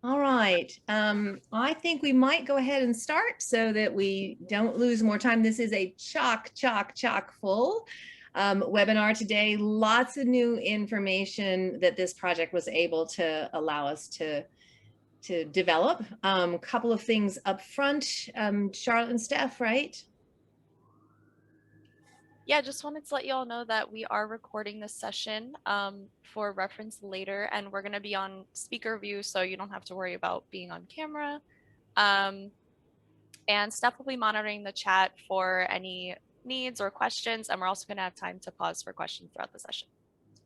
All right. I think we might go ahead and start so that we don't lose more time. This is a chock full webinar today. Lots of new information that this project was able to allow us to develop. A couple of things up front, Charlotte and Steph, right? Yeah, just wanted to let you all know that we are recording this session for reference later, and we're going to be on speaker view, so you don't have to worry about being on camera. And Steph will be monitoring the chat for any needs or questions, and we're also going to have time to pause for questions throughout the session.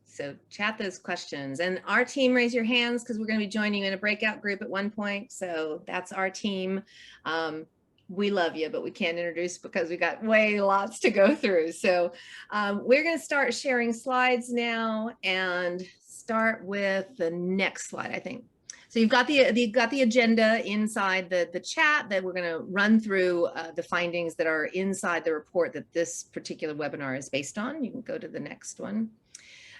So chat those questions. And our team, raise your hands because we're going to be joining you in a breakout group at one point. So that's our team. We love you, but we can't introduce because we got lots to go through. So we're going to start sharing slides now and start with the next slide, I think. So you've got the agenda inside the chat that we're going to run through the findings that are inside the report that this particular webinar is based on. You can go to the next one.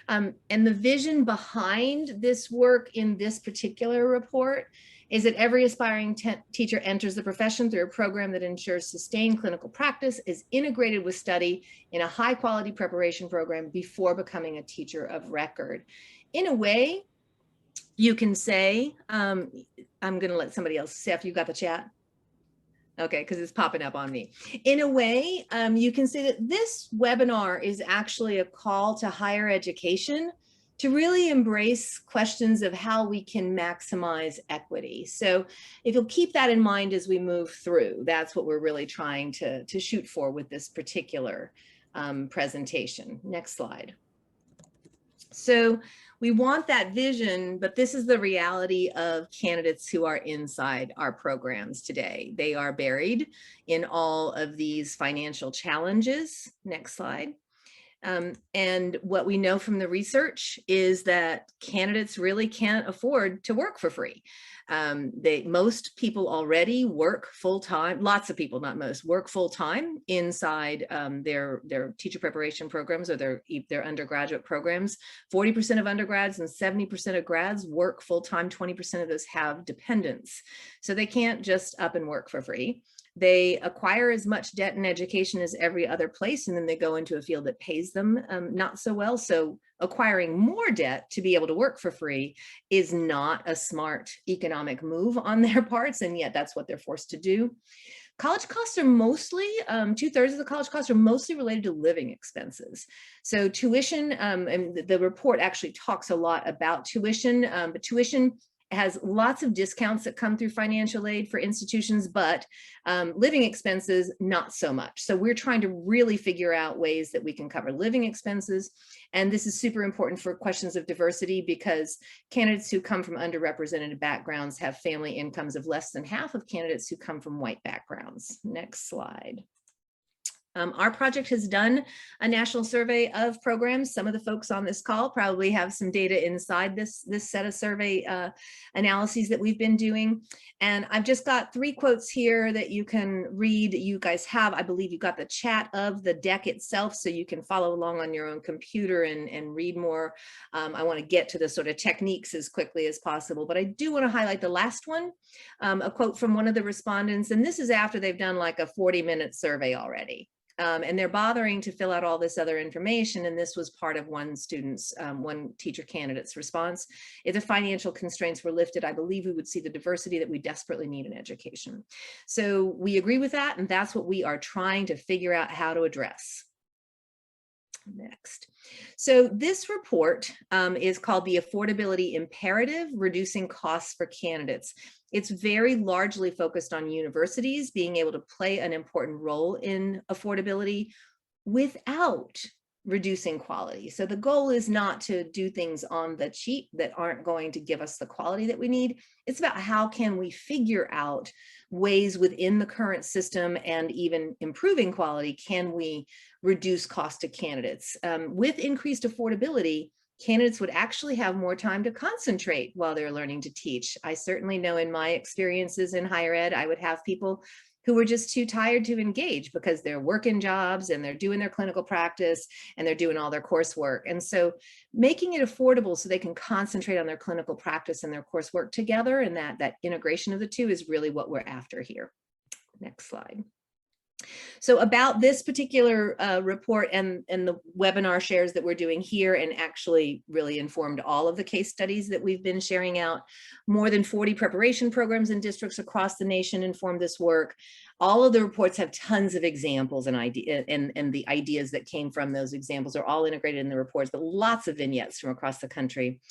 And the vision behind this work in this particular report is that every aspiring teacher enters the profession through a program that ensures sustained clinical practice is integrated with study in a high quality preparation program before becoming a teacher of record. In a way, you can say, I'm going to let somebody else, Steph, you got the chat? Okay, because it's popping up on me. In a way, you can say that this webinar is actually a call to higher education to really embrace questions of how we can maximize equity. So if you'll keep that in mind as we move through, that's what we're really trying to shoot for with this particular presentation. Next slide. So we want that vision, but this is the reality of candidates who are inside our programs today. They are buried in all of these financial challenges. Next slide. And what we know from the research is that candidates really can't afford to work for free. Most people already work full-time, lots of people, not most, work full-time inside their teacher preparation programs or their undergraduate programs. 40% of undergrads and 70% of grads work full-time, 20% of those have dependents. So they can't just up and work for free. They acquire as much debt and education as every other place, and then they go into a field that pays them not so well. So acquiring more debt to be able to work for free is not a smart economic move on their parts, and yet that's what they're forced to do. College costs are mostly, 2/3 of the college costs are mostly related to living expenses. So tuition, and the report actually talks a lot about tuition, but tuition has lots of discounts that come through financial aid for institutions, but living expenses, not so much. So we're trying to really figure out ways that we can cover living expenses. And this is super important for questions of diversity because candidates who come from underrepresented backgrounds have family incomes of less than half of candidates who come from white backgrounds. Next slide. Our project has done a national survey of programs. Some of the folks on this call probably have some data inside this set of survey analyses that we've been doing. And I've just got 3 quotes here that you can read. You guys have, I believe you got the chat of the deck itself, so you can follow along on your own computer and read more. I want to get to the sort of techniques as quickly as possible, but I do want to highlight the last one, a quote from one of the respondents. And this is after they've done like a 40-minute survey already. And they're bothering to fill out all this other information. And this was part of one teacher candidate's response. If the financial constraints were lifted, I believe we would see the diversity that we desperately need in education. So we agree with that. And that's what we are trying to figure out how to address. Next. So this report is called the Affordability Imperative, Reducing Costs for Candidates. It's very largely focused on universities being able to play an important role in affordability without reducing quality. So the goal is not to do things on the cheap that aren't going to give us the quality that we need. It's about how can we figure out ways within the current system and even improving quality, can we reduce cost to candidates? With increased affordability, candidates would actually have more time to concentrate while they're learning to teach. I certainly know in my experiences in higher ed, I would have people who were just too tired to engage because they're working jobs and they're doing their clinical practice and they're doing all their coursework. And so making it affordable so they can concentrate on their clinical practice and their coursework together, and that integration of the two is really what we're after here. Next slide. So about this particular report and the webinar shares that we're doing here, and actually really informed all of the case studies that we've been sharing out. More than 40 preparation programs in districts across the nation informed this work. All of the reports have tons of examples and the ideas that came from those examples are all integrated in the reports, but lots of vignettes from across the country.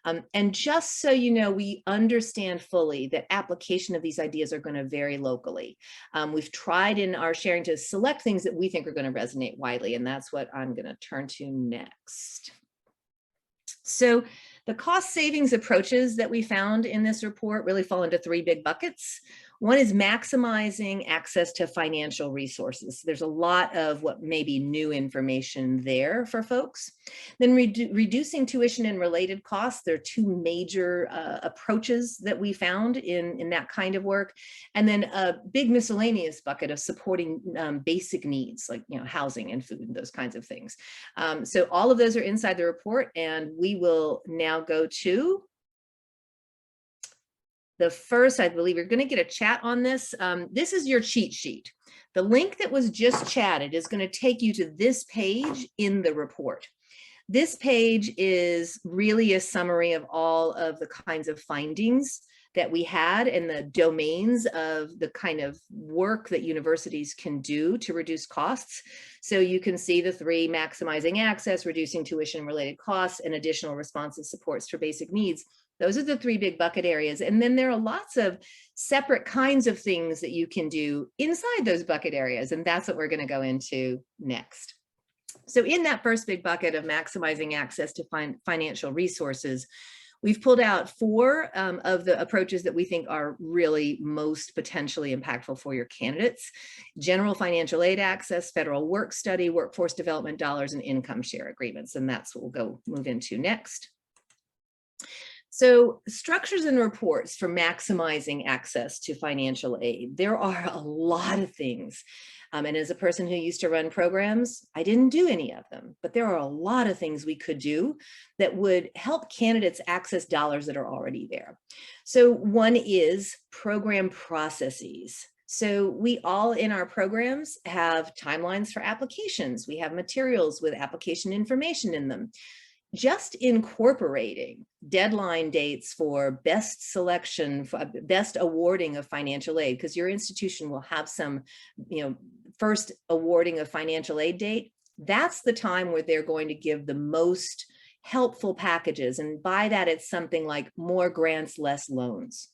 And just so you know, we understand fully that application of these ideas are going to vary locally. We've tried in our sharing to select things that we think are going to resonate widely, and that's what I'm going to turn to next. So the cost savings approaches that we found in this report really fall into three big buckets. One is maximizing access to financial resources. There's a lot of what may be new information there for folks. Then reducing tuition and related costs. There are two major approaches that we found in that kind of work. And then a big miscellaneous bucket of supporting basic needs like housing and food and those kinds of things. So all of those are inside the report, and we will now go to the first. I believe you're going to get a chat on this. This is your cheat sheet. The link that was just chatted is going to take you to this page in the report. This page is really a summary of all of the kinds of findings that we had and the domains of the kind of work that universities can do to reduce costs. So you can see the three: maximizing access, reducing tuition related costs, and additional responsive supports for basic needs. Those are the three big bucket areas. And then there are lots of separate kinds of things that you can do inside those bucket areas. And that's what we're going to go into next. So in that first big bucket of maximizing access to financial resources, we've pulled out four of the approaches that we think are really most potentially impactful for your candidates: general financial aid access, federal work study, workforce development dollars, and income share agreements. And that's what we'll move into next. So structures and reports for maximizing access to financial aid. There are a lot of things. And as a person who used to run programs, I didn't do any of them, but there are a lot of things we could do that would help candidates access dollars that are already there. So one is program processes. So we all in our programs have timelines for applications. We have materials with application information in them. Just incorporating deadline dates for best selection, for best awarding of financial aid, because your institution will have some, first awarding of financial aid date. That's the time where they're going to give the most helpful packages. And by that, it's something like more grants, less loans.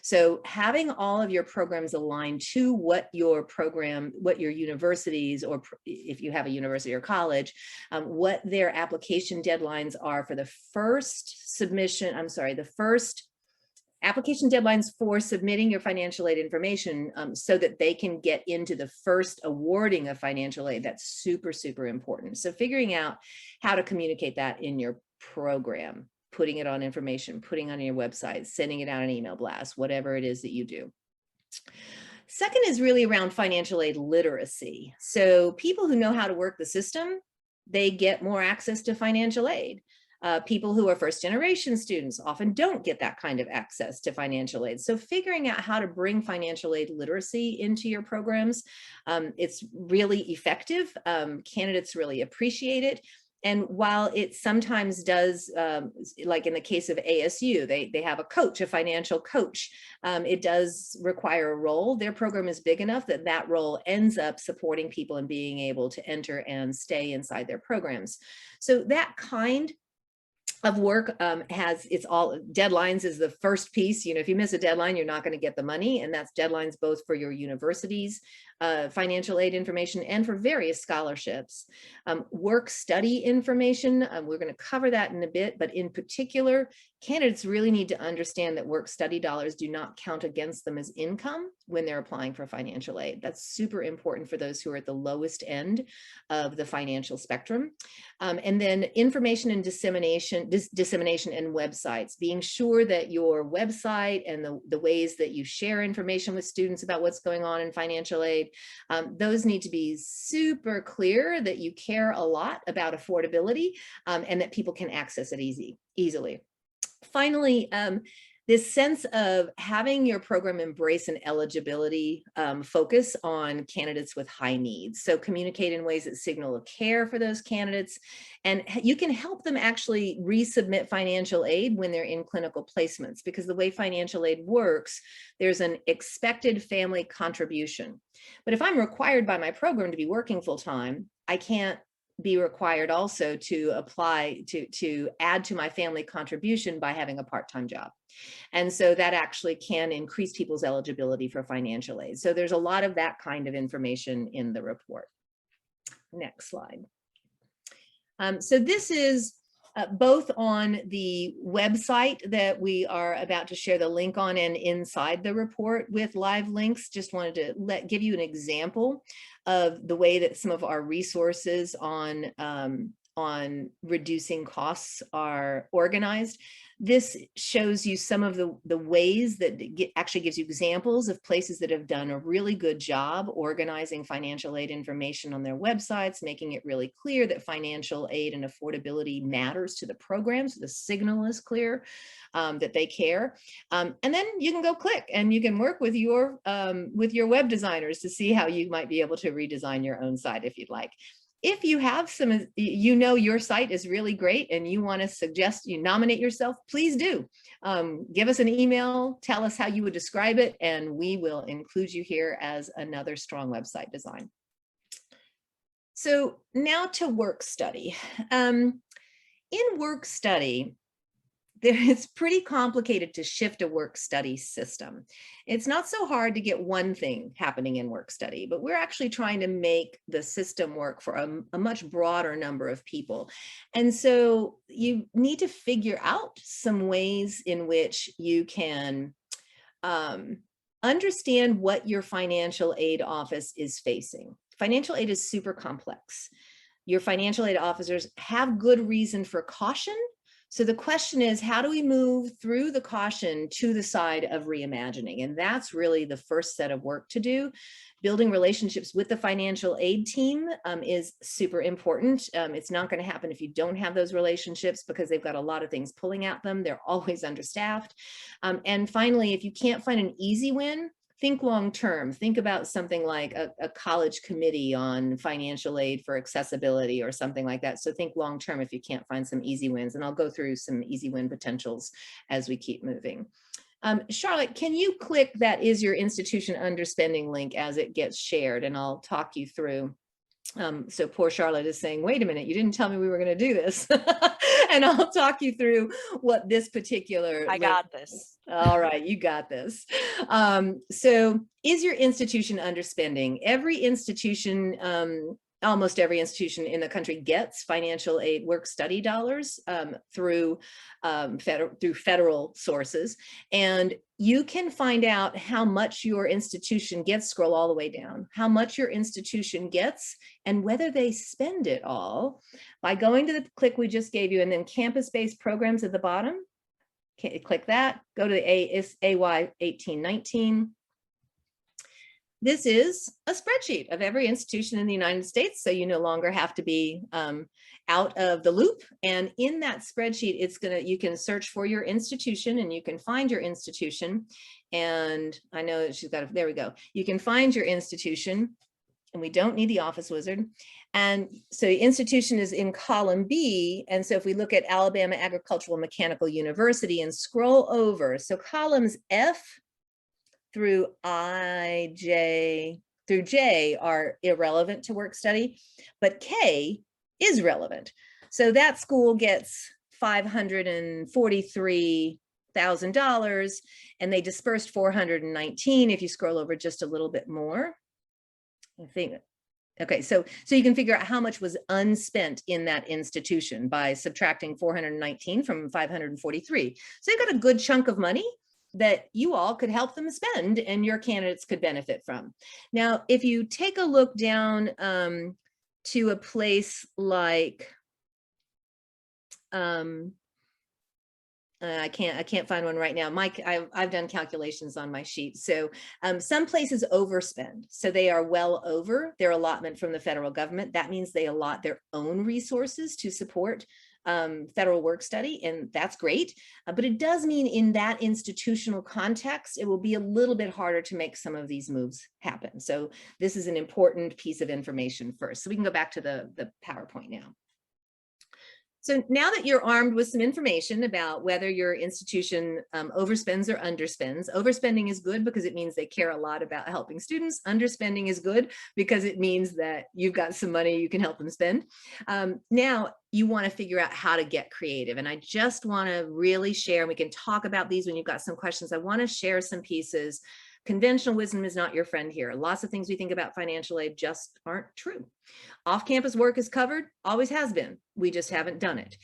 So having all of your programs aligned to what your program, what your universities, or if you have a university or college, what their application deadlines are for the first submission, the first application deadlines for submitting your financial aid information, so that they can get into the first awarding of financial aid. That's super, super important. So figuring out how to communicate that in your program, putting it on information, putting it on your website, sending it out an email blast, whatever it is that you do. Second is really around financial aid literacy. So people who know how to work the system, they get more access to financial aid. People who are first generation students often don't get that kind of access to financial aid. So figuring out how to bring financial aid literacy into your programs, it's really effective. Candidates really appreciate it. And while it sometimes does, like in the case of ASU, they have a coach, a financial coach. It does require a role. Their program is big enough that that role ends up supporting people and being able to enter and stay inside their programs. So that kind of work it's all deadlines is the first piece. If you miss a deadline, you're not going to get the money, and that's deadlines both for your universities financial aid information, and for various scholarships. Work study information, we're going to cover that in a bit, but in particular, candidates really need to understand that work study dollars do not count against them as income when they're applying for financial aid. That's super important for those who are at the lowest end of the financial spectrum. And then information and dissemination and websites, being sure that your website and the ways that you share information with students about what's going on in financial aid, those need to be super clear that you care a lot about affordability, and that people can access it easily. Finally, this sense of having your program embrace an eligibility focus on candidates with high needs. So communicate in ways that signal a care for those candidates, and you can help them actually resubmit financial aid when they're in clinical placements, because the way financial aid works, there's an expected family contribution. But if I'm required by my program to be working full-time, I can't be required also to apply to add to my family contribution by having a part-time job. And so that actually can increase people's eligibility for financial aid. So there's a lot of that kind of information in the report. Next slide. So this is both on the website that we are about to share the link on and inside the report with live links. Just wanted to give you an example of the way that some of our resources on reducing costs are organized. This shows you some of the ways that actually gives you examples of places that have done a really good job organizing financial aid information on their websites, making it really clear that financial aid and affordability matters to the program, so the signal is clear that they care. And then you can go click and you can work with your web designers to see how you might be able to redesign your own site if you'd like. If you have some, your site is really great and you want to suggest you nominate yourself, please do. Give us an email, tell us how you would describe it, and we will include you here as another strong website design. So now to work study. In work study, it's pretty complicated to shift a work study system. It's not so hard to get one thing happening in work study, but we're actually trying to make the system work for a much broader number of people. And so you need to figure out some ways in which you can understand what your financial aid office is facing. Financial aid is super complex. Your financial aid officers have good reason for caution. So the question is, how do we move through the caution to the side of reimagining? And that's really the first set of work to do. Building relationships with the financial aid team is super important. It's not going to happen if you don't have those relationships, because they've got a lot of things pulling at them. They're always understaffed. And finally, if you can't find an easy win, think long-term. Think about something like a college committee on financial aid for accessibility or something like that. So think long-term if you can't find some easy wins. And I'll go through some easy win potentials as we keep moving. Charlotte, can you click that is your institution underspending link as it gets shared, and I'll talk you through. So poor Charlotte is saying, wait a minute, you didn't tell me we were going to do this. And I'll talk you through what this particular I got this. All right, you got this. So is your institution underspending? Every institution, almost every institution in the country gets financial aid work study dollars through federal sources. And you can find out how much your institution gets, scroll all the way down, how much your institution gets and whether they spend it all by going to the click we just gave you, and then campus-based programs at the bottom. Okay, click that, go to the AY 1819. This is a spreadsheet of every institution in the United States, so you no longer have to be out of the loop. And in that spreadsheet, you can search for your institution and you can find your institution. And I know she's got there we go. You can find your institution, and we don't need the office wizard. And so the institution is in column B. And so if we look at Alabama Agricultural and Mechanical University and scroll over, so columns F through J are irrelevant to work study, but K is relevant. So that school gets $543,000 and they dispersed 419 if you scroll over just a little bit more. I think. Okay, so you can figure out how much was unspent in that institution by subtracting 419 from 543. So you've got a good chunk of money that you all could help them spend and your candidates could benefit from. Now, if you take a look down to a place like, I can't find one right now. Mike, I've done calculations on my sheet. So some places overspend. So they are well over their allotment from the federal government. That means they allot their own resources to support federal work study, and that's great. But it does mean in that institutional context, it will be a little bit harder to make some of these moves happen. So this is an important piece of information first. So we can go back to the PowerPoint now. So now that you're armed with some information about whether your institution overspends or underspends, overspending is good because it means they care a lot about helping students. Underspending is good because it means that you've got some money you can help them spend. Now you want to figure out how to get creative. And I just want to really share, and we can talk about these when you've got some questions. I want to share some pieces. Conventional wisdom is not your friend here. Lots of things we think about financial aid just aren't true. Off-campus work is covered, always has been. We just haven't done it.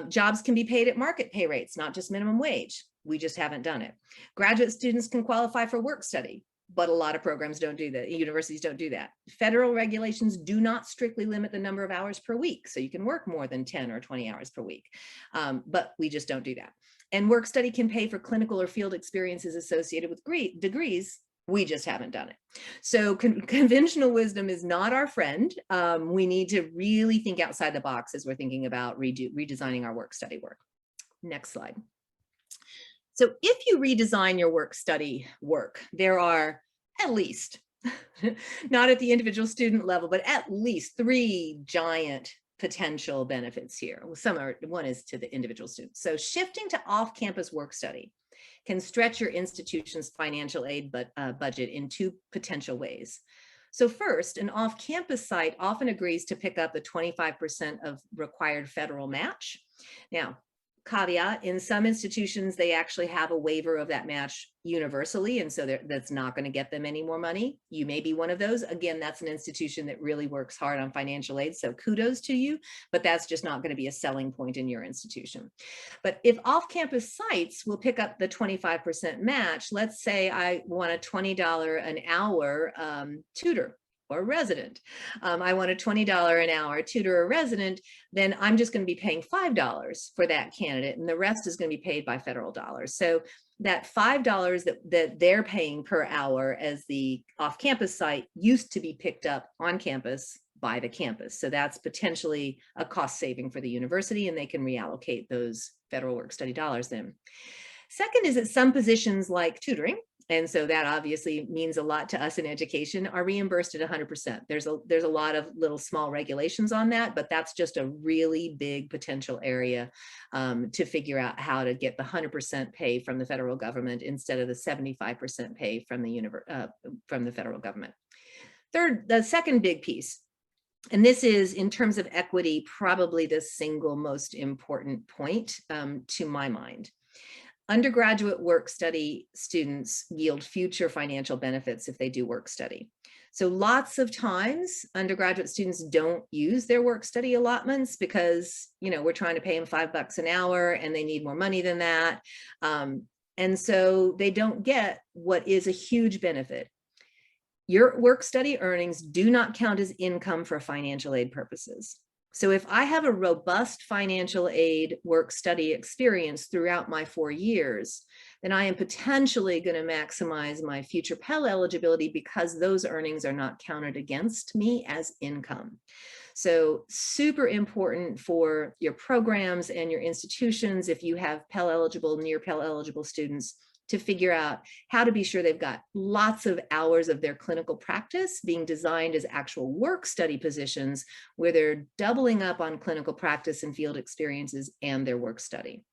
Jobs can be paid at market pay rates, not just minimum wage. We just haven't done it. Graduate students can qualify for work study, but a lot of programs don't do that. Universities don't do that. Federal regulations do not strictly limit the number of hours per week, so you can work more than 10 or 20 hours per week, but we just don't do that. And work study can pay for clinical or field experiences associated with degrees. We just haven't done it. So conventional wisdom is not our friend. We need to really think outside the box as we're thinking about redesigning our work study work. Next slide. So if you redesign your work study work, there are at least, not at the individual student level, but at least 3 giant potential benefits here. One is to the individual students. So shifting to off-campus work study can stretch your institution's financial aid budget in 2 potential ways. So first, an off-campus site often agrees to pick up the 25% of required federal match. Now, caveat, in some institutions, they actually have a waiver of that match universally, and so that's not going to get them any more money. You may be one of those. Again, that's an institution that really works hard on financial aid, so kudos to you, but that's just not going to be a selling point in your institution. But if off-campus sites will pick up the 25% match, let's say I want a $20 an hour tutor or resident. I want a $20 an hour tutor or resident, then I'm just going to be paying $5 for that candidate, and the rest is going to be paid by federal dollars. So that $5 that they're paying per hour as the off-campus site used to be picked up on campus by the campus. So that's potentially a cost saving for the university, and they can reallocate those federal work study dollars then. Second is that some positions like tutoring, and so that obviously means a lot to us in education, are reimbursed at 100%. There's a lot of little small regulations on that, but that's just a really big potential area to figure out how to get the 100% pay from the federal government instead of the 75% pay from the federal government. Third, the second big piece, and this is, in terms of equity, probably the single most important point to my mind. Undergraduate work study students yield future financial benefits if they do work study. So lots of times undergraduate students don't use their work study allotments because, we're trying to pay them $5 an hour and they need more money than that. And so they don't get what is a huge benefit. Your work study earnings do not count as income for financial aid purposes. So if I have a robust financial aid work study experience throughout my 4 years, then I am potentially going to maximize my future Pell eligibility because those earnings are not counted against me as income. So super important for your programs and your institutions, if you have Pell eligible, near Pell eligible students, to figure out how to be sure they've got lots of hours of their clinical practice being designed as actual work study positions where they're doubling up on clinical practice and field experiences and their work study.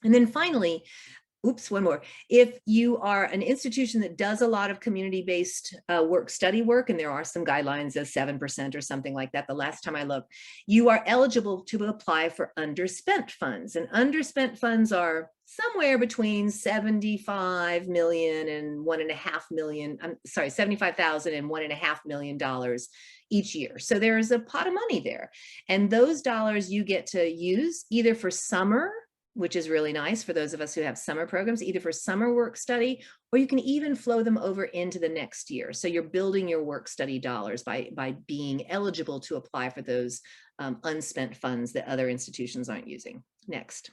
And then finally, oops, one more. If you are an institution that does a lot of community-based study work, and there are some guidelines of 7% or something like that, the last time I looked, you are eligible to apply for underspent funds. And underspent funds are somewhere between 75 million and $1.5 million, I'm sorry, 75,000 and $1.5 million each year. So there's a pot of money there. And those dollars you get to use either for summer, which is really nice for those of us who have summer programs, either for summer work study, or you can even flow them over into the next year. So you're building your work study dollars by being eligible to apply for those unspent funds that other institutions aren't using. Next.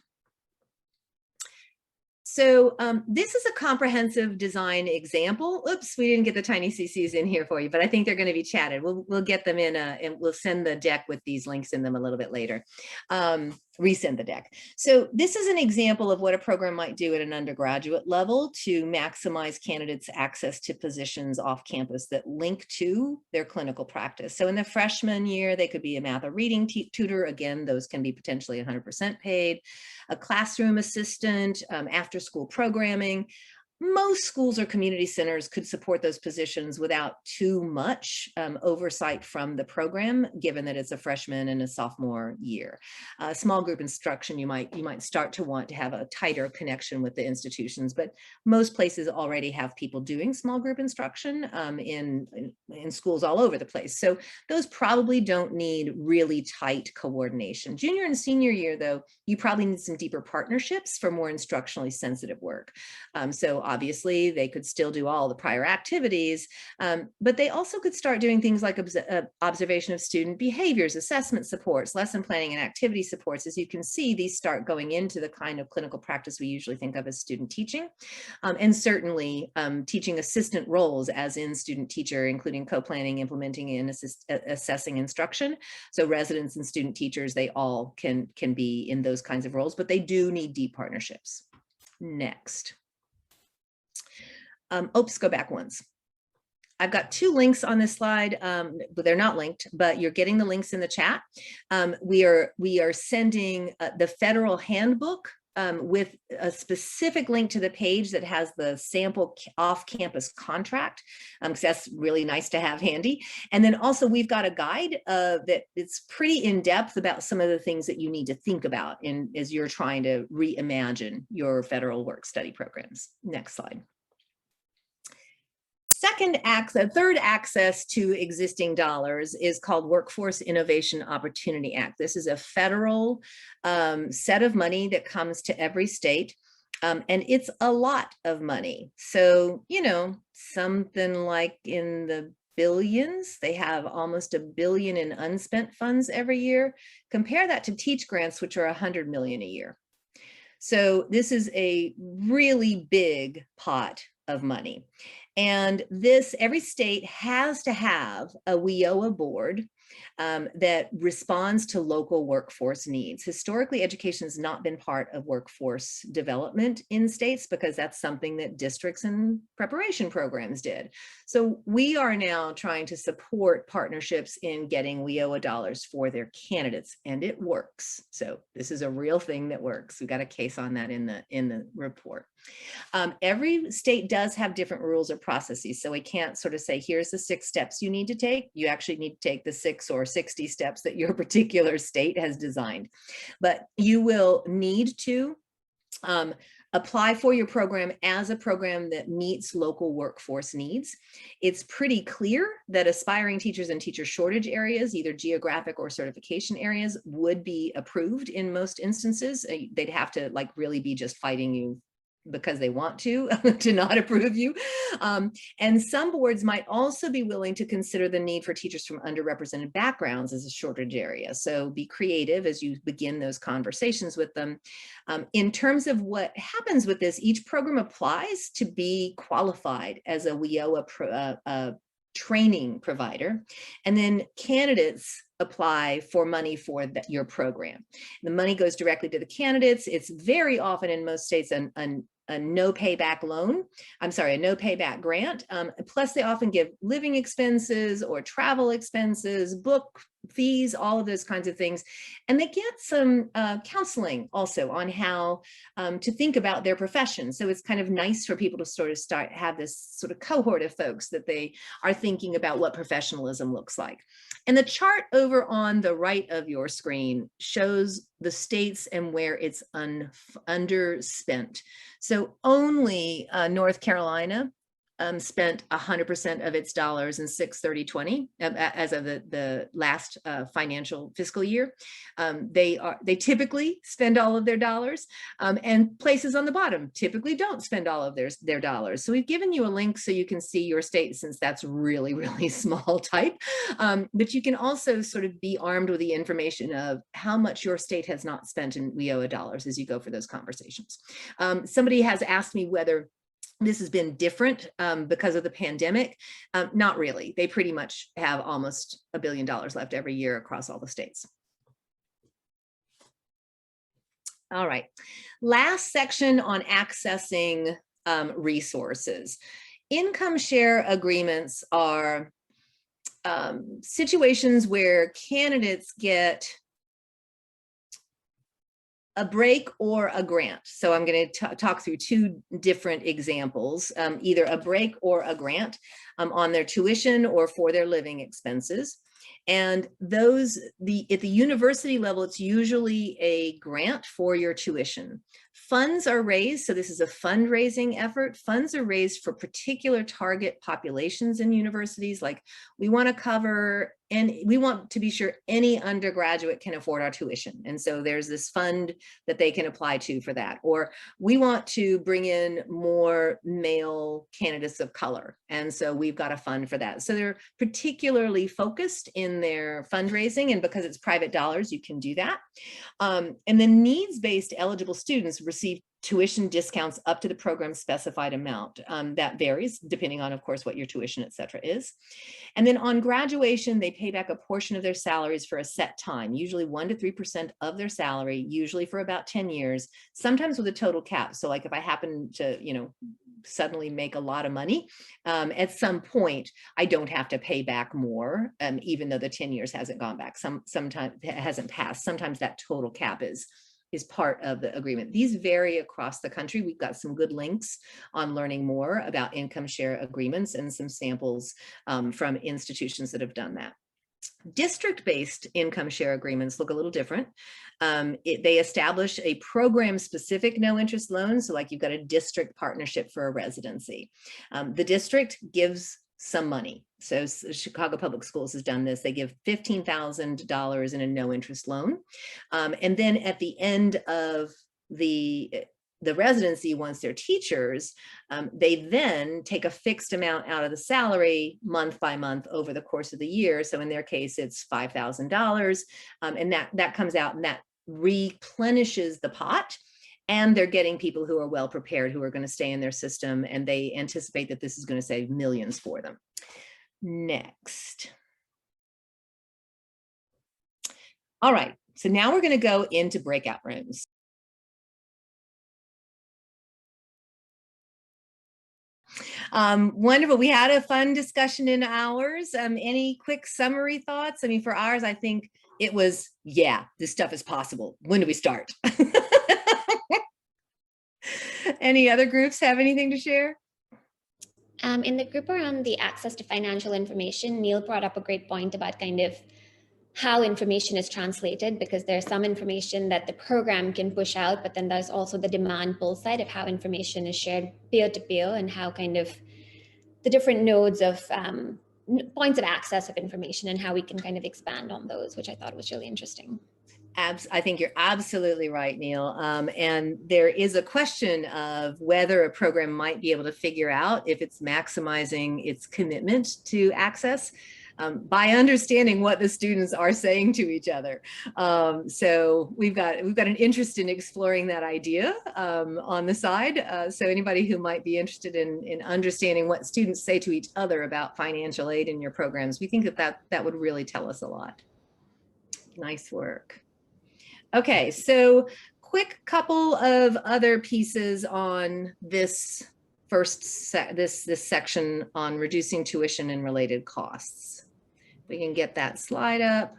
So this is a comprehensive design example. Oops, we didn't get the tiny CCs in here for you, but I think they're going to be chatted. We'll get them in and we'll send the deck with these links in them a little bit later. Resend the deck. So this is an example of what a program might do at an undergraduate level to maximize candidates' access to positions off campus that link to their clinical practice. So in the freshman year, they could be a math or reading tutor. Again, those can be potentially 100% paid. A classroom assistant, after school programming. Most schools or community centers could support those positions without too much oversight from the program, given that it's a freshman and a sophomore year. Small group instruction, you might start to want to have a tighter connection with the institutions, but most places already have people doing small group instruction in schools all over the place. So those probably don't need really tight coordination. Junior and senior year, though, you probably need some deeper partnerships for more instructionally sensitive work. So obviously they could still do all the prior activities, but they also could start doing things like observation of student behaviors, assessment supports, lesson planning, and activity supports. As you can see, these start going into the kind of clinical practice we usually think of as student teaching, and certainly teaching assistant roles as in student teacher, including co-planning, implementing, and assessing instruction. So residents and student teachers, they all can be in those kinds of roles, but they do need deep partnerships. Next. Oops, go back once. I've got two links on this slide, but they're not linked, but you're getting the links in the chat. We are sending the federal handbook with a specific link to the page that has the sample off-campus contract, because that's really nice to have handy. And then also we've got a guide that it's pretty in-depth about some of the things that you need to think about as you're trying to reimagine your federal work study programs. Next slide. Third access to existing dollars is called Workforce Innovation Opportunity Act. This is a federal set of money that comes to every state, and it's a lot of money. So, you know, something like in the billions. They have almost $1 billion in unspent funds every year. Compare that to teach grants, which are $100 million a year. So this is a really big pot of money. And every state has to have a WIOA board that responds to local workforce needs. Historically, education has not been part of workforce development in states because that's something that districts and preparation programs did. So we are now trying to support partnerships in getting WIOA dollars for their candidates, and it works. So this is a real thing that works. We've got a case on that in the report. Every state does have different rules or processes, so we can't sort of say, here's the 6 steps you need to take. You actually need to take the 6 or 60 steps that your particular state has designed. But you will need to apply for your program as a program that meets local workforce needs. It's pretty clear that aspiring teachers in teacher shortage areas, either geographic or certification areas, would be approved in most instances. They'd have to like really be just fighting you because they want to not approve you. And some boards might also be willing to consider the need for teachers from underrepresented backgrounds as a shortage area. So be creative as you begin those conversations with them. In terms of what happens with this, each program applies to be qualified as a WIOA training provider, and then candidates apply for money for your program. The money goes directly to the candidates. It's very often in most states a no payback loan. I'm sorry, a no payback grant. Plus they often give living expenses or travel expenses, book fees, all of those kinds of things. And they get some counseling also on how to think about their profession. So it's kind of nice for people to sort of have this sort of cohort of folks that they are thinking about what professionalism looks like. And the chart over on the right of your screen shows the states and where it's underspent. So only North Carolina spent 100% of its dollars in 6/30/20 as of the last financial fiscal year. They typically spend all of their dollars, and places on the bottom typically don't spend all of their dollars. So we've given you a link so you can see your state, since that's really, really small type. But you can also sort of be armed with the information of how much your state has not spent in WIOA dollars as you go for those conversations. Somebody has asked me whether this has been different because of the pandemic. Not really. They pretty much have almost $1 billion left every year across all the states. All right, last section on accessing resources. Income share agreements are situations where candidates get a break or a grant. So I'm going to talk through two different examples, either a break or a grant on their tuition or for their living expenses. And those, at the university level, it's usually a grant for your tuition. Funds are raised, so this is a fundraising effort. Funds are raised for particular target populations in universities, like we want to cover, and we want to be sure any undergraduate can afford our tuition. And so there's this fund that they can apply to for that. Or we want to bring in more male candidates of color. And so we've got a fund for that. So they're particularly focused in their fundraising, and because it's private dollars, you can do that. And then needs-based eligible students receive tuition discounts up to the program's specified amount. That varies depending on, of course, what your tuition, et cetera, is. And then on graduation, they pay back a portion of their salaries for a set time, usually 1% to 3% of their salary, usually for about 10 years, sometimes with a total cap. So like if I happen to, suddenly make a lot of money, at some point, I don't have to pay back more, even though the 10 years hasn't gone back. Sometimes it hasn't passed. Sometimes that total cap is part of the agreement. These vary across the country. We've got some good links on learning more about income share agreements and some samples from institutions that have done that. District-based income share agreements look a little different. They establish a program-specific no-interest loan. So like you've got a district partnership for a residency. The district gives some money. So Chicago Public Schools has done this. They give $15,000 in a no-interest loan. And then at the end of the residency, once they're teachers, they then take a fixed amount out of the salary month by month over the course of the year. So in their case, it's $5,000, and that comes out and that replenishes the pot. And they're getting people who are well prepared, who are going to stay in their system, and they anticipate that this is going to save millions for them. Next. All right, so now we're going to go into breakout rooms. Wonderful. We had a fun discussion in ours. Any quick summary thoughts? I mean, for ours, I think it was, yeah, this stuff is possible. When do we start? Any other groups have anything to share? In the group around the access to financial information, Neil brought up a great point about kind of how information is translated, because there's some information that the program can push out, but then there's also the demand pull side of how information is shared peer-to-peer and how kind of the different nodes of points of access of information and how we can kind of expand on those, which I thought was really interesting. I think you're absolutely right, Neil. And there is a question of whether a program might be able to figure out if it's maximizing its commitment to access by understanding what the students are saying to each other. So we've got an interest in exploring that idea on the side. So anybody who might be interested in understanding what students say to each other about financial aid in your programs, we think that would really tell us a lot. Nice work. Okay, so quick couple of other pieces on this this section on reducing tuition and related costs. We can get that slide up.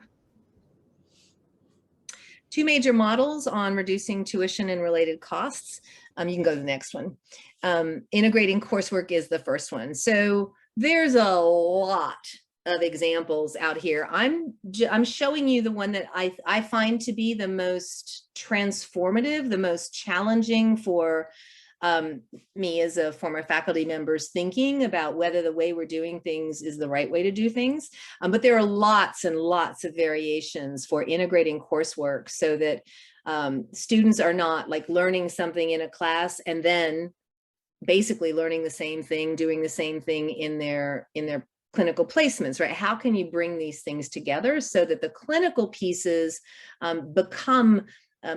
two major models on reducing tuition and related costs. You can go to the next one. Integrating coursework is the first one. So there's a lot of examples out here. I'm showing you the one that I find to be the most transformative, the most challenging for me as a former faculty member's thinking about whether the way we're doing things is the right way to do things. But there are lots and lots of variations for integrating coursework so that students are not like learning something in a class and then basically learning the same thing, doing the same thing in their clinical placements, right? How can you bring these things together so that the clinical pieces become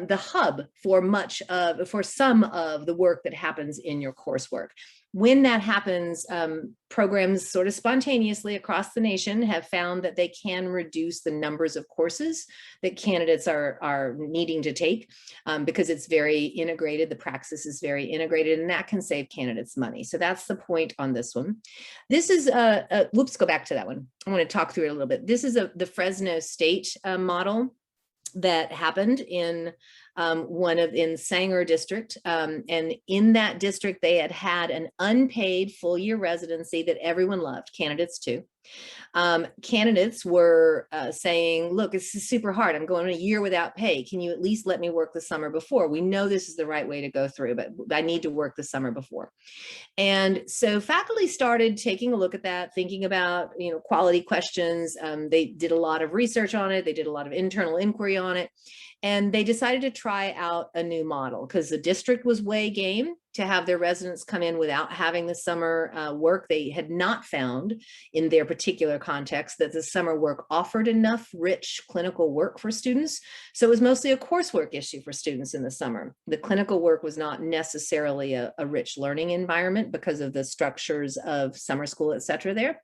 the hub for some of the work that happens in your coursework? When that happens, programs sort of spontaneously across the nation have found that they can reduce the numbers of courses that candidates are needing to take because it's very integrated. The praxis is very integrated, and that can save candidates money. So that's the point on this one. This is whoops, go back to that one. I want to talk through it a little bit. This is the Fresno State model that happened in in Sanger district. And in that district, they had an unpaid full year residency that everyone loved, candidates too. Candidates were saying, look, this is super hard. I'm going a year without pay. Can you at least let me work the summer before? We know this is the right way to go through, but I need to work the summer before. And so faculty started taking a look at that, thinking about, quality questions. They did a lot of research on it. They did a lot of internal inquiry on it. And they decided to try out a new model because the district was way game to have their residents come in without having the summer work. They had not found in their particular context that the summer work offered enough rich clinical work for students. So it was mostly a coursework issue for students in the summer. The clinical work was not necessarily a rich learning environment because of the structures of summer school, et cetera there.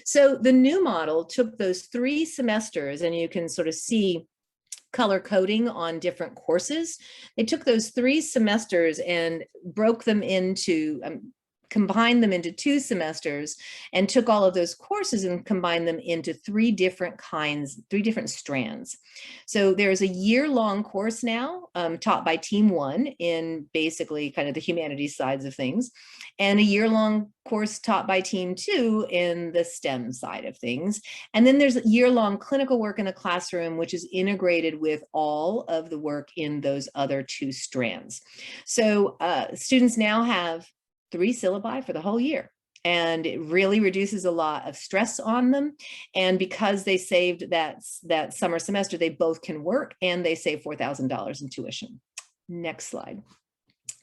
So the new model took those 3 semesters, and you can sort of see color coding on different courses. They took those 3 semesters and broke them into, combined them into 2 semesters, and took all of those courses and combined them into 3 different strands. So there's a year-long course now taught by Team 1 in basically kind of the humanities sides of things, and a year-long course taught by Team 2 in the STEM side of things. And then there's year-long clinical work in the classroom, which is integrated with all of the work in those other 2 strands. So students now have 3 syllabi for the whole year. And it really reduces a lot of stress on them. And because they saved that summer semester, they both can work and they save $4,000 in tuition. Next slide.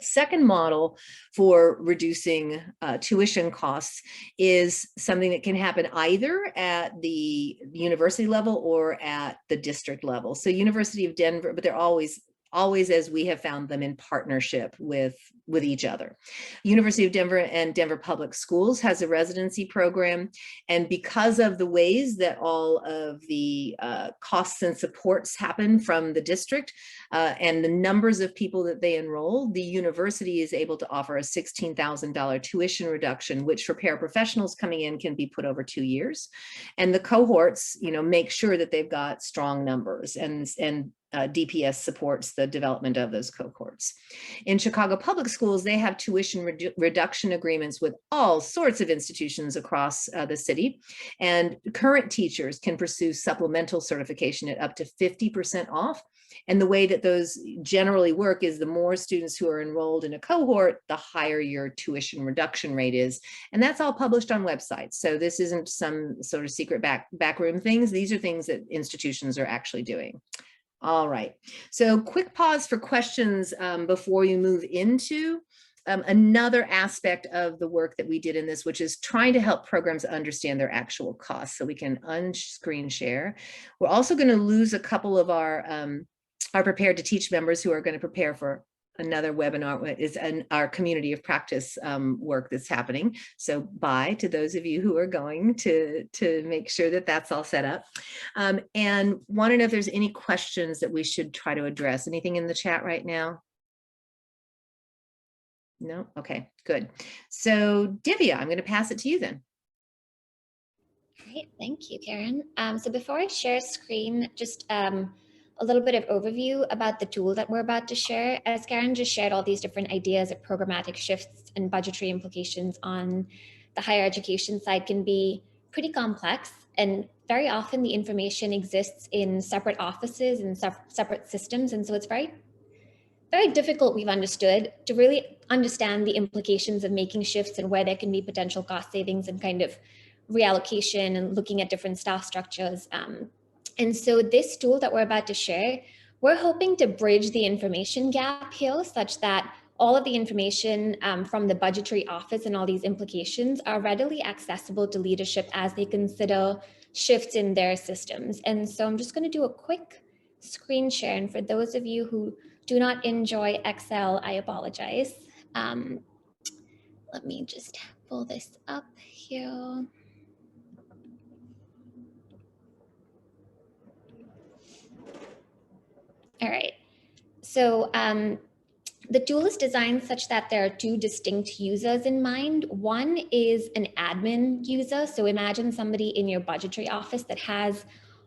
Second model for reducing tuition costs is something that can happen either at the university level or at the district level. So University of Denver, but they're always, as we have found them, in partnership with each other. University of Denver and Denver Public Schools has a residency program. And because of the ways that all of the costs and supports happen from the district and the numbers of people that they enroll, the university is able to offer a $16,000 tuition reduction, which for paraprofessionals coming in can be put over 2 years. And the cohorts, make sure that they've got strong numbers, and DPS supports the development of those cohorts. In Chicago Public Schools, they have tuition reduction agreements with all sorts of institutions across the city, and current teachers can pursue supplemental certification at up to 50% off. And the way that those generally work is the more students who are enrolled in a cohort, the higher your tuition reduction rate is. And that's all published on websites. So this isn't some sort of secret backroom things. These are things that institutions are actually doing. All right, so quick pause for questions before you move into another aspect of the work that we did in this, which is trying to help programs understand their actual costs. So we can unscreen share. We're also going to lose a couple of our Prepared to Teach members who are going to prepare for another webinar, is our community of practice work that's happening. So bye to those of you who are going to make sure that that's all set up. And want to know if there's any questions that we should try to address. Anything in the chat right now? No? Okay, good. So Divya, I'm going to pass it to you then. Great, thank you, Karen. So before I share screen, just a little bit of overview about the tool that we're about to share. As Karen just shared all these different ideas of programmatic shifts and budgetary implications on the higher education side can be pretty complex, and very often the information exists in separate offices and separate systems, and so it's very difficult, we've understood, to really understand the implications of making shifts and where there can be potential cost savings and kind of reallocation and looking at different staff structures. And so this tool that we're about to share, we're hoping to bridge the information gap here such that all of the information from the budgetary office and all these implications are readily accessible to leadership as they consider shifts in their systems. And so I'm just going to do a quick screen share. And for those of you who do not enjoy Excel, I apologize. Let me just pull this up here. All right. So the tool is designed such that there are two distinct users in mind. One is an admin user. So imagine somebody in your budgetary office that has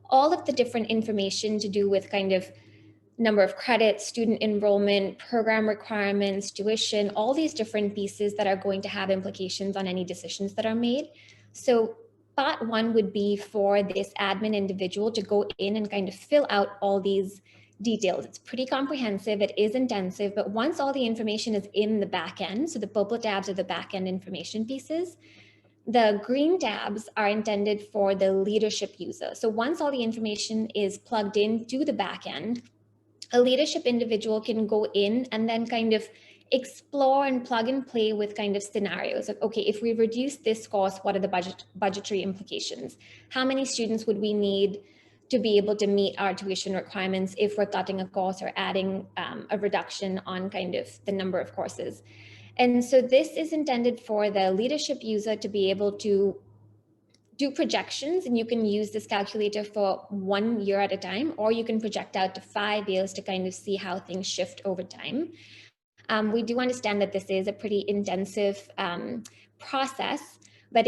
all of the different information to do with kind of number of credits, student enrollment, program requirements, tuition, all these different pieces that are going to have implications on any decisions that are made. So part one would be for this admin individual to go in and kind of fill out all these details. It's pretty comprehensive, it is intensive, but once all the information is in the back end, so the purple tabs are the back end information pieces, the green tabs are intended for the leadership user. So once all the information is plugged into the back end, a leadership individual can go in and then kind of explore and plug and play with kind of scenarios of, okay, if we reduce this cost, what are the budgetary implications? How many students would we need to be able to meet our tuition requirements if we're cutting a course or adding a reduction on kind of the number of courses? And so this is intended for the leadership user to be able to do projections, and you can use this calculator for 1 year at a time, or you can project out to 5 years to kind of see how things shift over time. We do understand that this is a pretty intensive process, but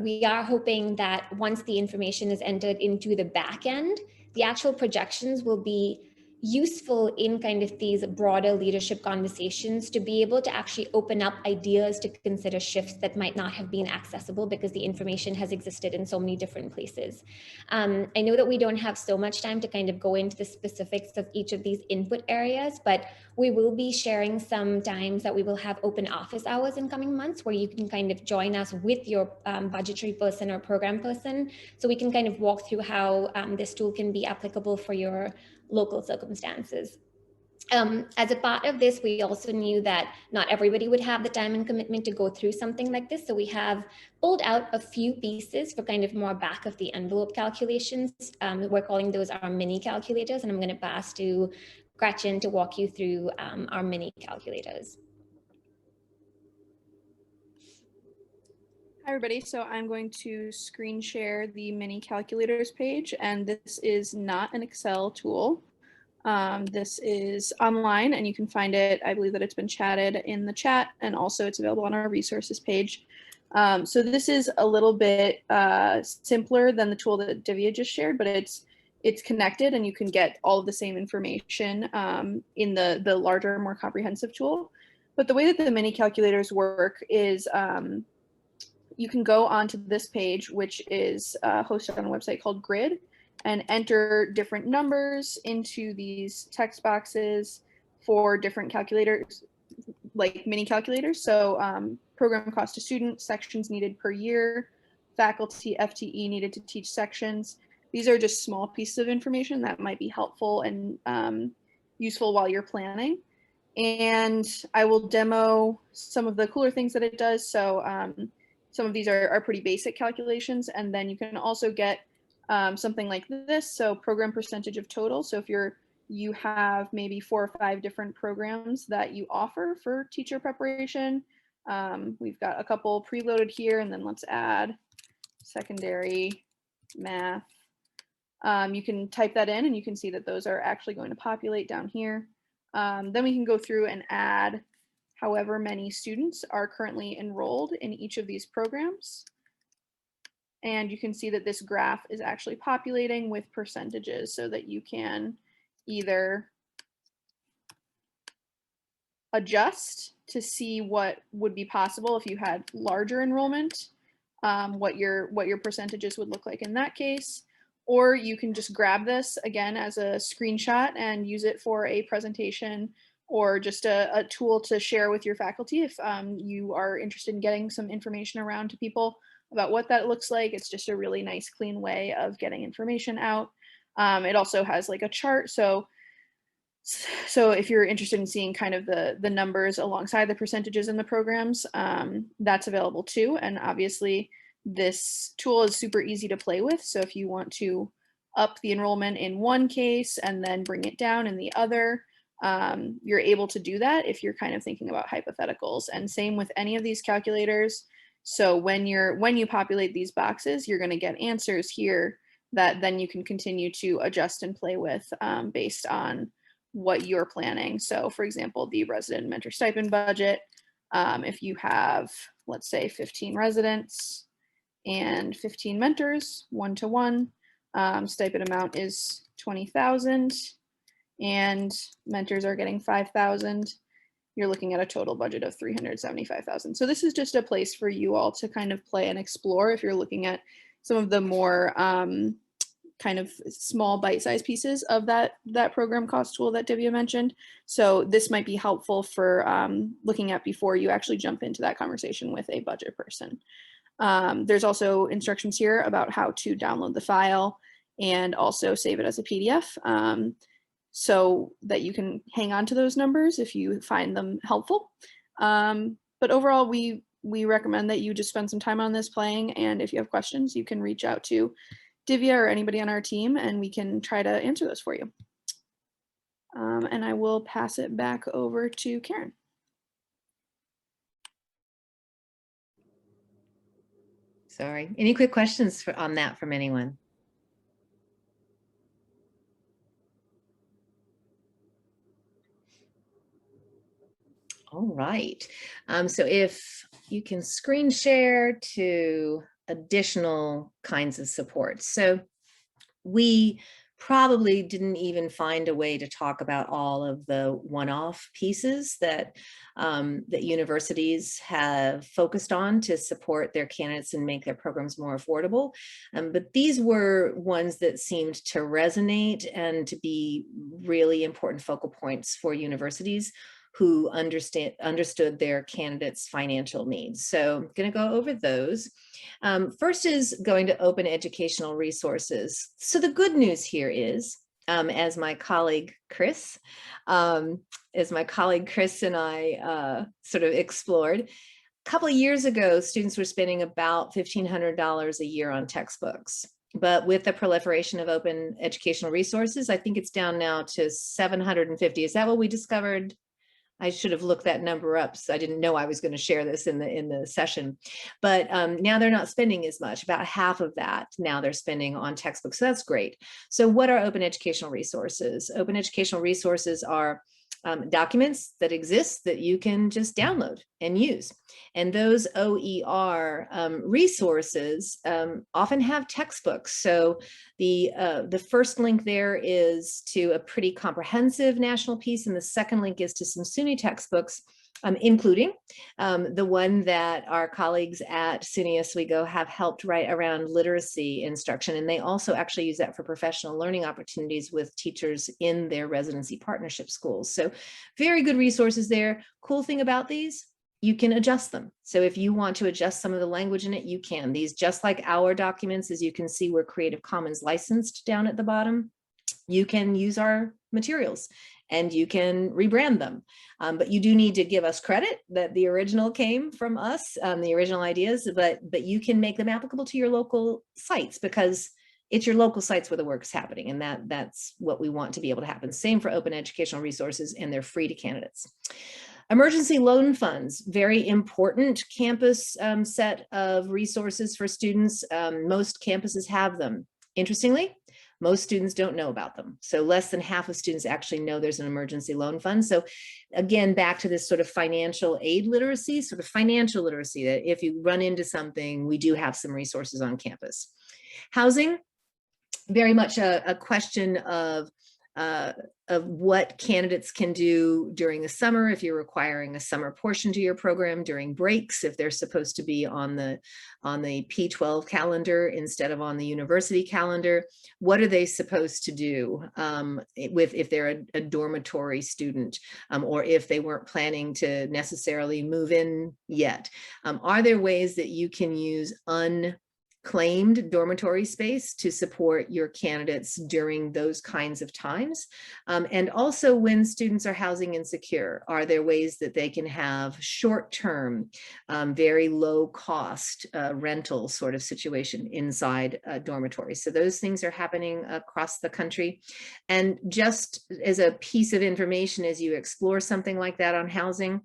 we are hoping that once the information is entered into the back end, the actual projections will be useful in kind of these broader leadership conversations to be able to actually open up ideas to consider shifts that might not have been accessible because the information has existed in so many different places. I know that we don't have so much time to kind of go into the specifics of each of these input areas, but we will be sharing some times that we will have open office hours in coming months where you can kind of join us with your budgetary person or program person, so we can kind of walk through how this tool can be applicable for your local circumstances. As a part of this, we also knew that not everybody would have the time and commitment to go through something like this. So we have pulled out a few pieces for kind of more back of the envelope calculations. We're calling those our mini calculators, and I'm going to pass to Gretchen to walk you through our mini calculators. Hi everybody, so I'm going to screen share the mini calculators page, and this is not an Excel tool. This is online and you can find it, I believe that it's been chatted in the chat, and also it's available on our resources page. So this is a little bit simpler than the tool that Divya just shared, but it's connected and you can get all of the same information in the larger, more comprehensive tool. But the way that the mini calculators work is you can go onto this page, which is hosted on a website called Grid, and enter different numbers into these text boxes for different calculators, like mini calculators. So program cost to student, sections needed per year, faculty FTE needed to teach sections. These are just small pieces of information that might be helpful and useful while you're planning. And I will demo some of the cooler things that it does. So some of these are pretty basic calculations, and then you can also get something like this. So program percentage of total. So if you have maybe 4 or 5 different programs that you offer for teacher preparation, we've got a couple preloaded here, and then let's add secondary math. You can type that in and you can see that those are actually going to populate down here. Then we can go through and add however many students are currently enrolled in each of these programs. And you can see that this graph is actually populating with percentages so that you can either adjust to see what would be possible if you had larger enrollment, what your percentages would look like in that case, or you can just grab this again as a screenshot and use it for a presentation or just a tool to share with your faculty if you are interested in getting some information around to people about what that looks like. It's just a really nice, clean way of getting information out. It also has like a chart. So if you're interested in seeing kind of the numbers alongside the percentages in the programs, that's available too. And obviously this tool is super easy to play with. So if you want to up the enrollment in one case and then bring it down in the other, you're able to do that if you're kind of thinking about hypotheticals. And same with any of these calculators. So when you populate these boxes, you're going to get answers here that then you can continue to adjust and play with based on what you're planning. So for example, the resident mentor stipend budget, if you have, let's say 15 residents and 15 mentors, 1-to-1, stipend amount is 20,000 and mentors are getting 5,000. You're looking at a total budget of 375,000. So this is just a place for you all to kind of play and explore if you're looking at some of the more kind of small bite-sized pieces of that program cost tool that Divya mentioned. So this might be helpful for looking at before you actually jump into that conversation with a budget person. There's also instructions here about how to download the file and also save it as a PDF so that you can hang on to those numbers if you find them helpful. But overall, we recommend that you just spend some time on this playing, and if you have questions, you can reach out to Divya or anybody on our team and we can try to answer those for you. And I will pass it back over to Karen. Sorry, any quick questions on that from anyone? All right, so if you can screen share to additional kinds of support. So we probably didn't even find a way to talk about all of the one-off pieces that that universities have focused on to support their candidates and make their programs more affordable. But these were ones that seemed to resonate and to be really important focal points for universities who understood their candidates' financial needs. So I'm going to go over those. First is going to open educational resources. So the good news here is, as my colleague Chris and I sort of explored, a couple of years ago, students were spending about $1,500 a year on textbooks. But with the proliferation of open educational resources, I think it's down now to 750. Is that what we discovered? I should have looked that number up, so I didn't know I was going to share this in the session. But now they're not spending as much, about half of that now they're spending on textbooks. So that's great. So what are open educational resources? Open educational resources are documents that exist that you can just download and use. And those OER resources often have textbooks. So the first link there is to a pretty comprehensive national piece, and the second link is to some SUNY textbooks, including the one that our colleagues at SUNY Oswego have helped write around literacy instruction. And they also actually use that for professional learning opportunities with teachers in their residency partnership schools. So very good resources there. Cool thing about these, you can adjust them. So if you want to adjust some of the language in it, you can. These, just like our documents, as you can see, we're Creative Commons licensed down at the bottom. You can use our materials and you can rebrand them. But you do need to give us credit that the original came from us, the original ideas, but you can make them applicable to your local sites because it's your local sites where the work's happening, and that's what we want to be able to happen. Same for open educational resources, and they're free to candidates. Emergency loan funds, very important campus set of resources for students. Most campuses have them. Interestingly, most students don't know about them. So less than half of students actually know there's an emergency loan fund. So again, back to this sort of financial aid literacy, sort of financial literacy, that if you run into something, we do have some resources on campus. Housing, very much a question of of what candidates can do during the summer, if you're requiring a summer portion to your program, during breaks, if they're supposed to be on the P12 calendar instead of on the university calendar, what are they supposed to do if they're a dormitory student, or if they weren't planning to necessarily move in yet? Are there ways that you can use unclaimed dormitory space to support your candidates during those kinds of times? And also, when students are housing insecure, are there ways that they can have short-term, very low cost rental sort of situation inside dormitories? So those things are happening across the country. And just as a piece of information, as you explore something like that on housing,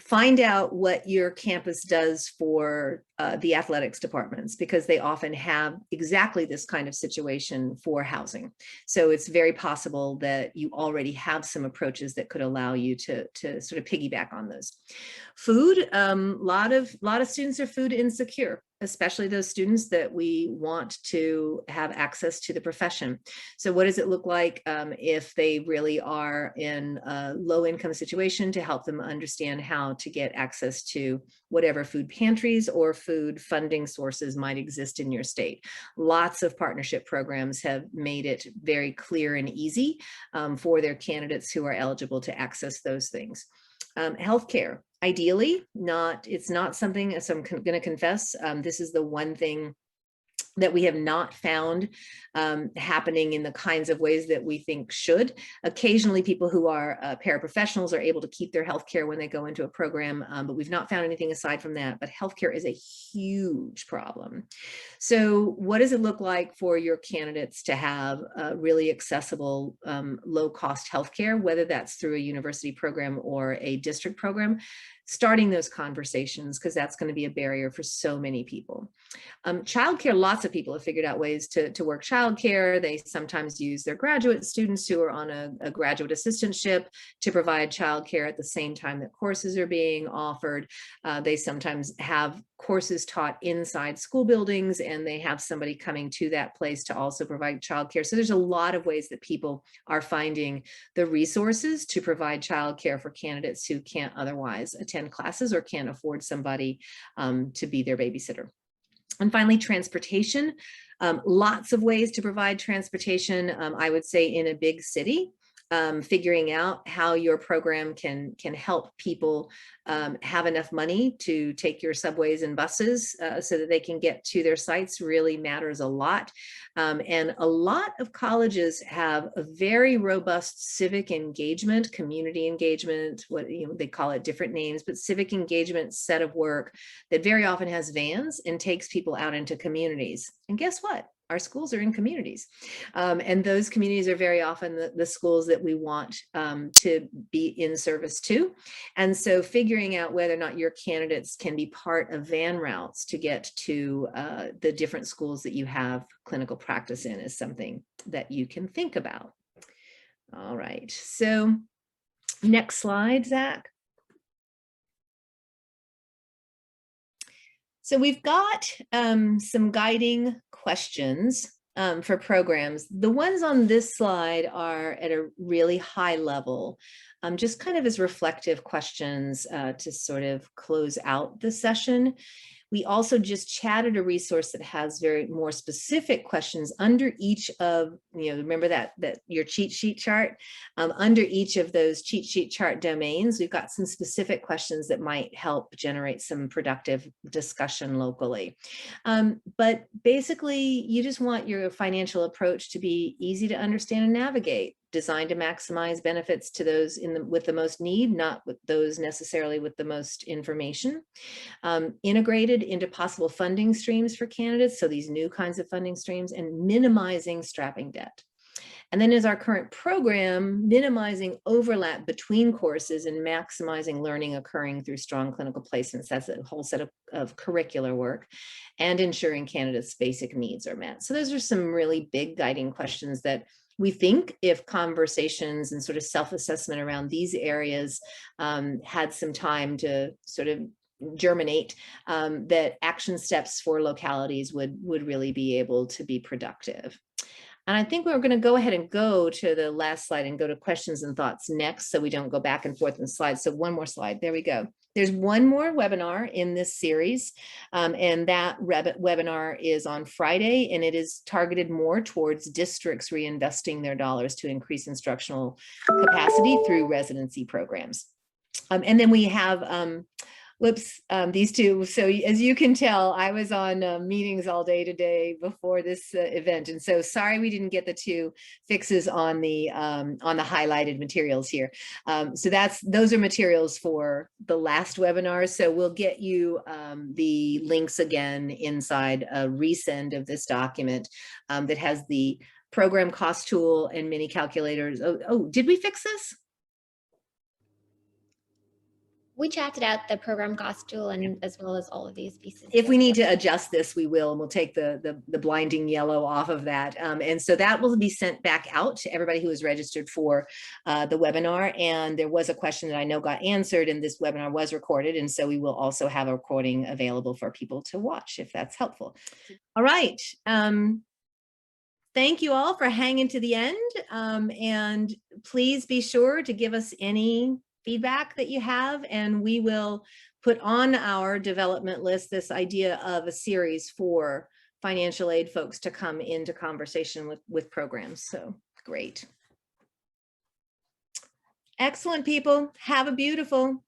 find out what your campus does for the athletics departments, because they often have exactly this kind of situation for housing. So it's very possible that you already have some approaches that could allow you to sort of piggyback on those. Food, lot of students are food insecure, especially those students that we want to have access to the profession. So what does it look like if they really are in a low income situation, to help them understand how to get access to whatever food pantries or food funding sources might exist in your state? Lots of partnership programs have made it very clear and easy for their candidates who are eligible to access those things. Healthcare, ideally, it's not something, as I'm going to confess, this is the one thing that we have not found happening in the kinds of ways that we think should. Occasionally, people who are paraprofessionals are able to keep their healthcare when they go into a program, but we've not found anything aside from that. But healthcare is a huge problem. So what does it look like for your candidates to have really accessible, low-cost healthcare, whether that's through a university program or a district program? Starting those conversations, because that's going to be a barrier for so many people. Childcare, lots of people have figured out ways to work childcare. They sometimes use their graduate students who are on a graduate assistantship to provide childcare at the same time that courses are being offered. They sometimes have courses taught inside school buildings, and they have somebody coming to that place to also provide childcare. So there's a lot of ways that people are finding the resources to provide childcare for candidates who can't otherwise attend classes or can't afford somebody to be their babysitter. And finally, transportation. Lots of ways to provide transportation, I would say, in a big city. Figuring out how your program can help people have enough money to take your subways and buses so that they can get to their sites really matters a lot. And a lot of colleges have a very robust civic engagement, community engagement, they call it different names, but civic engagement set of work that very often has vans and takes people out into communities. And guess what? Our schools are in communities. And those communities are very often the schools that we want to be in service to. And so figuring out whether or not your candidates can be part of van routes to get to the different schools that you have clinical practice in is something that you can think about. All right, so next slide, Zach. So we've got some guiding questions for programs. The ones on this slide are at a really high level, just kind of as reflective questions to sort of close out the session. We also just chatted a resource that has very more specific questions under each of, remember that your cheat sheet chart? Under each of those cheat sheet chart domains, we've got some specific questions that might help generate some productive discussion locally. But basically, you just want your financial approach to be easy to understand and navigate, designed to maximize benefits to those with the most need, not with those necessarily with the most information. Integrated into possible funding streams for candidates, so these new kinds of funding streams, and minimizing strapping debt. And then as our current program, minimizing overlap between courses and maximizing learning occurring through strong clinical placements. That's a whole set of curricular work, and ensuring candidates' basic needs are met. So those are some really big guiding questions that we think, if conversations and sort of self-assessment around these areas had some time to sort of germinate, that action steps for localities would really be able to be productive. And I think we're going to go ahead and go to the last slide and go to questions and thoughts next, so we don't go back and forth in slides. So one more slide. There we go. There's one more webinar in this series, and that webinar is on Friday, and it is targeted more towards districts reinvesting their dollars to increase instructional capacity through residency programs. And then we have these two. So as you can tell, I was on meetings all day today before this event, and so sorry we didn't get the two fixes on the highlighted materials here. So those are materials for the last webinar. So we'll get you the links again inside a resend of this document that has the program cost tool and mini calculators. Oh, did we fix this? We chatted out the program cost tool and as well as all of these pieces. If we need to adjust this, we will, and we'll take the blinding yellow off of that. And so that will be sent back out to everybody who is registered for the webinar. And there was a question that I know got answered, and this webinar was recorded. And so we will also have a recording available for people to watch if that's helpful. All right. Thank you all for hanging to the end. And please be sure to give us any feedback that you have, and we will put on our development list this idea of a series for financial aid folks to come into conversation with programs. So great. Excellent, people. Have a beautiful